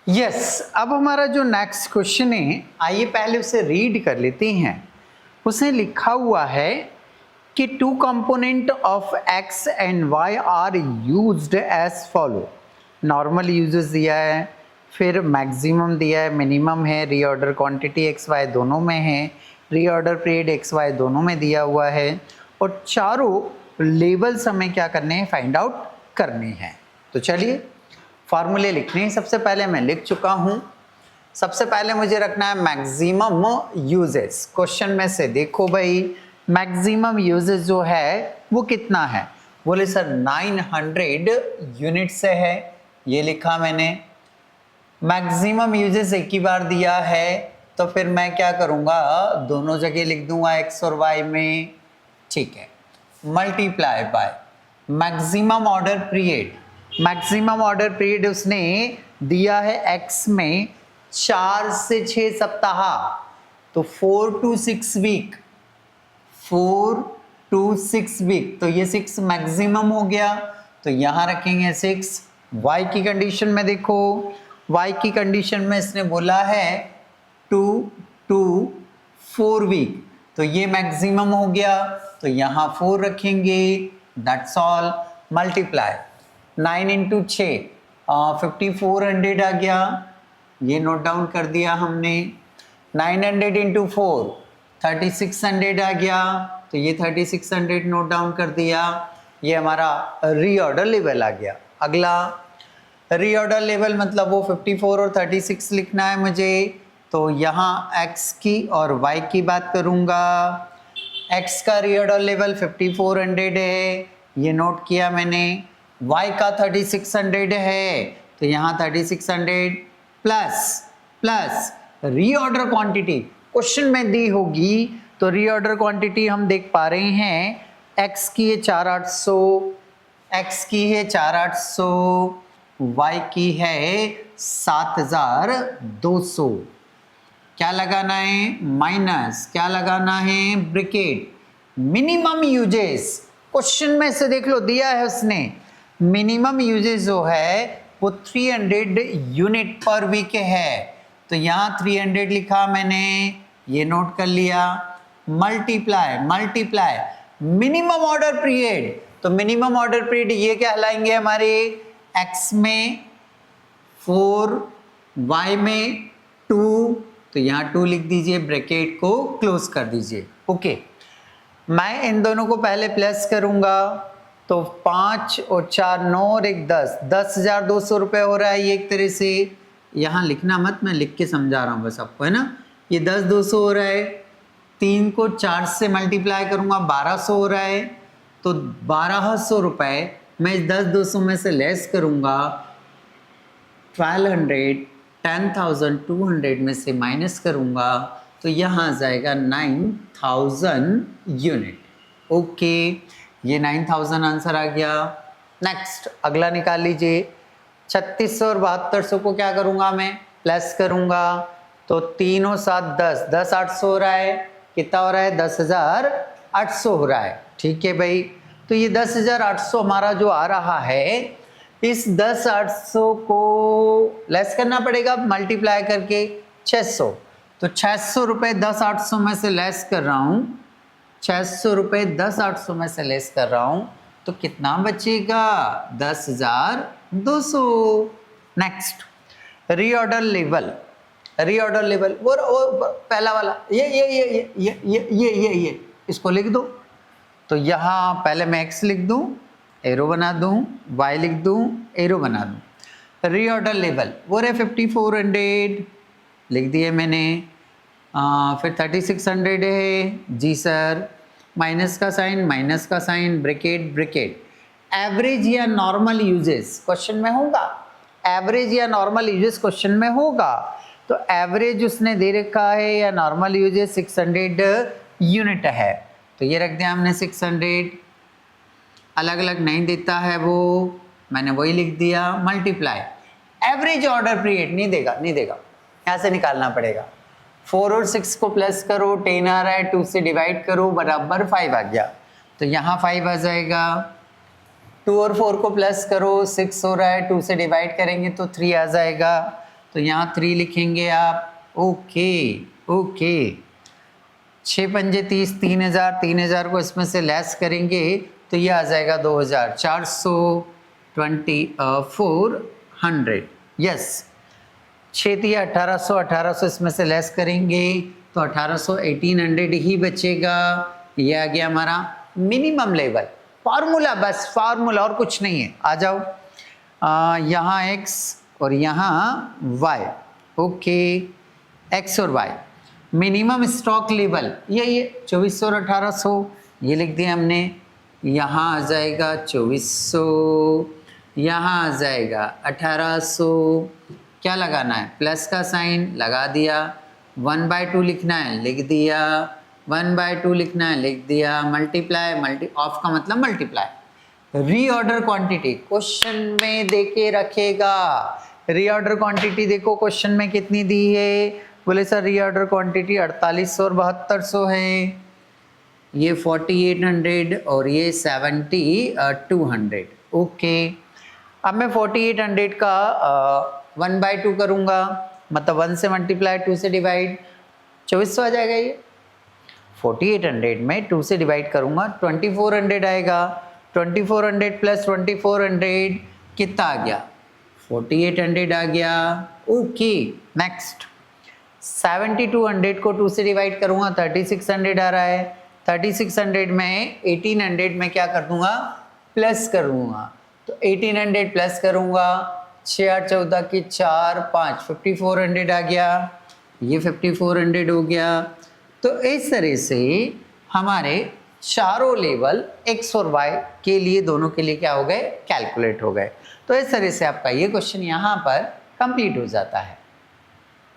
Yes अब हमारा जो नेक्स्ट क्वेश्चन है, आइए पहले उसे रीड कर लेते हैं। उसने लिखा हुआ है कि two component of X and Y are used as follow. Normal uses दिया है, फिर मैक्सिमम दिया है, मिनिमम है, रीऑर्डर क्वांटिटी एक्स वाई दोनों में है, रीऑर्डर पीरियड एक्स वाई दोनों में दिया हुआ है, और चारों लेवल्स हमें क्या करने हैं, फाइंड आउट करने हैं। तो चलिए फार्मूले लिखने हैं। सबसे पहले मैं लिख चुका हूं। सबसे पहले मुझे रखना है मैक्सिमम यूजेस। क्वेश्चन में से देखो भाई, मैक्सिमम यूजेस जो है वो कितना है? बोले सर 900 यूनिट से है, ये लिखा मैंने। मैक्सिमम यूजेस एक ही बार दिया है, तो फिर मैं क्या करूंगा, दोनों जगह लिख दूंगा एक्स और वाई में, ठीक है। Multiply by maximum order period. Maximum order period उसने दिया है एक्स में 4 से 6 सप्ताह, तो 4 to 6 वीक, 4 to 6 वीक, तो ये 6 मैक्सिमम हो गया, तो यहां रखेंगे 6। वाई की कंडीशन में देखो, वाई की कंडीशन में इसने बोला है 2 to 4 वीक, तो ये मैक्सिमम हो गया, तो यहां 4 रखेंगे, दैट्स ऑल। मल्टीप्लाई 9 इंटू 6 5400 आ गया, ये नोट डाउन कर दिया हमने। 900 इंटू 4 3600 आ गया, तो ये 3600 नोट डाउन कर दिया। ये हमारा रीऑर्डर लेवल आ गया। अगला रीऑर्डर लेवल मतलब वो 54 और 36 लिखना है मुझे, तो यहाँ x की और y की बात करूँगा। x का रीऑर्डर लेवल 5400 है, ये नोट किया मैंने। y का 3600 है, तो यहाँ 3600 प्लस रीऑर्डर क्वांटिटी क्वेश्चन में दी होगी, तो रीऑर्डर क्वांटिटी हम देख पा रहे हैं x की है 4800, x की है 4800, y की है 7200। क्या लगाना है, माइनस, क्या लगाना है, ब्रैकेट। मिनिमम यूजेस क्वेश्चन में से देख लो, दिया है उसने, मिनिमम यूजेस जो है वो 300 यूनिट पर वीक है, तो यहाँ 300 लिखा मैंने, ये नोट कर लिया। मल्टीप्लाई मिनिमम ऑर्डर पीरियड, तो मिनिमम ऑर्डर पीरियड ये कहलाएंगे हमारे x में 4, y में 2, तो यहाँ 2 लिख दीजिए, ब्रैकेट को क्लोज कर दीजिए। ओके, मैं इन दोनों को पहले प्लस करूंगा, तो 5 और 4 9 और 1 10, 10,200 रुपये हो रहा है ये एक तरह से। यहाँ लिखना मत, मैं लिख के समझा रहा हूँ बस आपको, है ना। ये 10,200 हो रहा है, 3 को 4 से मल्टीप्लाई करूंगा 1200 हो रहा है, तो 1200 रुपये मैं इस 10,200 में से लेस करूंगा, 1200 10,200 में से माइनस करूंगा, तो यहाँ आ जाएगा 9,000 यूनिट। ओके, ये 9,000 आंसर आ गया। नेक्स्ट अगला निकाल लीजिए। 3600 और 7200 को क्या करूंगा मैं, प्लस करूंगा, तो 3 और 7 10, 10,800 हो रहा है, कितना हो रहा है, 10,800 हो रहा है। ठीक है भाई, तो ये 10,800 हमारा जो आ रहा है, इस 10,800 को लेस करना पड़ेगा मल्टीप्लाई करके 600, तो 600 रुपये 10,800 में से लेस कर रहा हूँ, 600 रुपये 10,800 में से लेस कर रहा हूँ, तो कितना बचेगा, 10,200। Next reorder level, reorder level वो पहला वाला, ये इसको लिख दो, तो यहाँ पहले मैं x लिख दूँ, एरो बना दूँ, y लिख दूँ, एरो बना दूँ। रीऑर्डर लेवल वो रहे 5400, लिख दिए मैंने। फिर 3600 है, जी सर, माइनस का साइन, ब्रैकेट। एवरेज या नॉर्मल यूजेस क्वेश्चन में होगा, एवरेज या नॉर्मल यूजेस क्वेश्चन में होगा, तो एवरेज उसने दे रखा है या नॉर्मल यूजेस 600 यूनिट है, तो ये रख दिया हमने 600। अलग अलग नहीं देता है वो, मैंने वही लिख दिया। मल्टीप्लाई एवरेज ऑर्डर पीरियड नहीं देगा, यहाँ से निकालना पड़ेगा। 4 और 6 को प्लस करो, 10 आ रहा है, 2 से डिवाइड करो, बराबर 5 आ गया, तो यहाँ 5 आ जाएगा। 2 और 4 को प्लस करो, 6 हो रहा है, 2 से डिवाइड करेंगे तो 3 आ जाएगा, तो यहाँ 3 लिखेंगे आप। ओके ओके, 6 पंजे 30, 3000, 3000 को इसमें से लेस करेंगे तो ये आ जाएगा 2400। यस, 6 दिया 1800, 1800 इसमें से लेस करेंगे तो 1800, 1800 ही बचेगा। ये आ गया हमारा मिनिमम लेवल। फार्मूला, बस फार्मूला, और कुछ नहीं है। आ जाओ, यहाँ x और यहाँ y। ओके, x और y मिनिमम स्टॉक लेवल ये 2400 और 1800 ये लिख दिया हमने। यहाँ आ जाएगा 2400, यहाँ आ जाएगा 1800। क्या लगाना है? प्लस का साइन लगा दिया। 1/2 लिखना है, लिख दिया। 1/2 लिखना है, लिख दिया। मल्टीप्लाई, ऑफ का मतलब मल्टीप्लाई। रीऑर्डर क्वांटिटी क्वेश्चन में देके रखेगा। रीऑर्डर क्वांटिटी देखो क्वेश्चन में कितनी दी है। बोले सर रीऑर्डर क्वांटिटी 4800 और 7200 है। ये 4800 और ये 7200। ओके, अब मैं 4800 का 1/2 करूँगा, मतलब 1 से मल्टीप्लाई, 2 से डिवाइड, 2400 आ जाएगा। ये 4800 में 2 से डिवाइड करूँगा 2400 आएगा। 2400 प्लस 2400 कितना आ गया? 4800 आ गया। ओके, नेक्स्ट 7200 को 2 से डिवाइड करूँगा 3600 आ रहा है। 3600 में 1800 में क्या कर दूँगा? प्लस करूँगा। तो 1800 प्लस करूँगा, 6 8 14 की 4 5, 5400 आ गया। ये 5400 हो गया। तो इस तरह से हमारे चारों लेवल x और y के लिए, दोनों के लिए क्या हो गए? कैलकुलेट हो गए। तो इस तरह से आपका ये क्वेश्चन यहाँ पर कंप्लीट हो जाता है।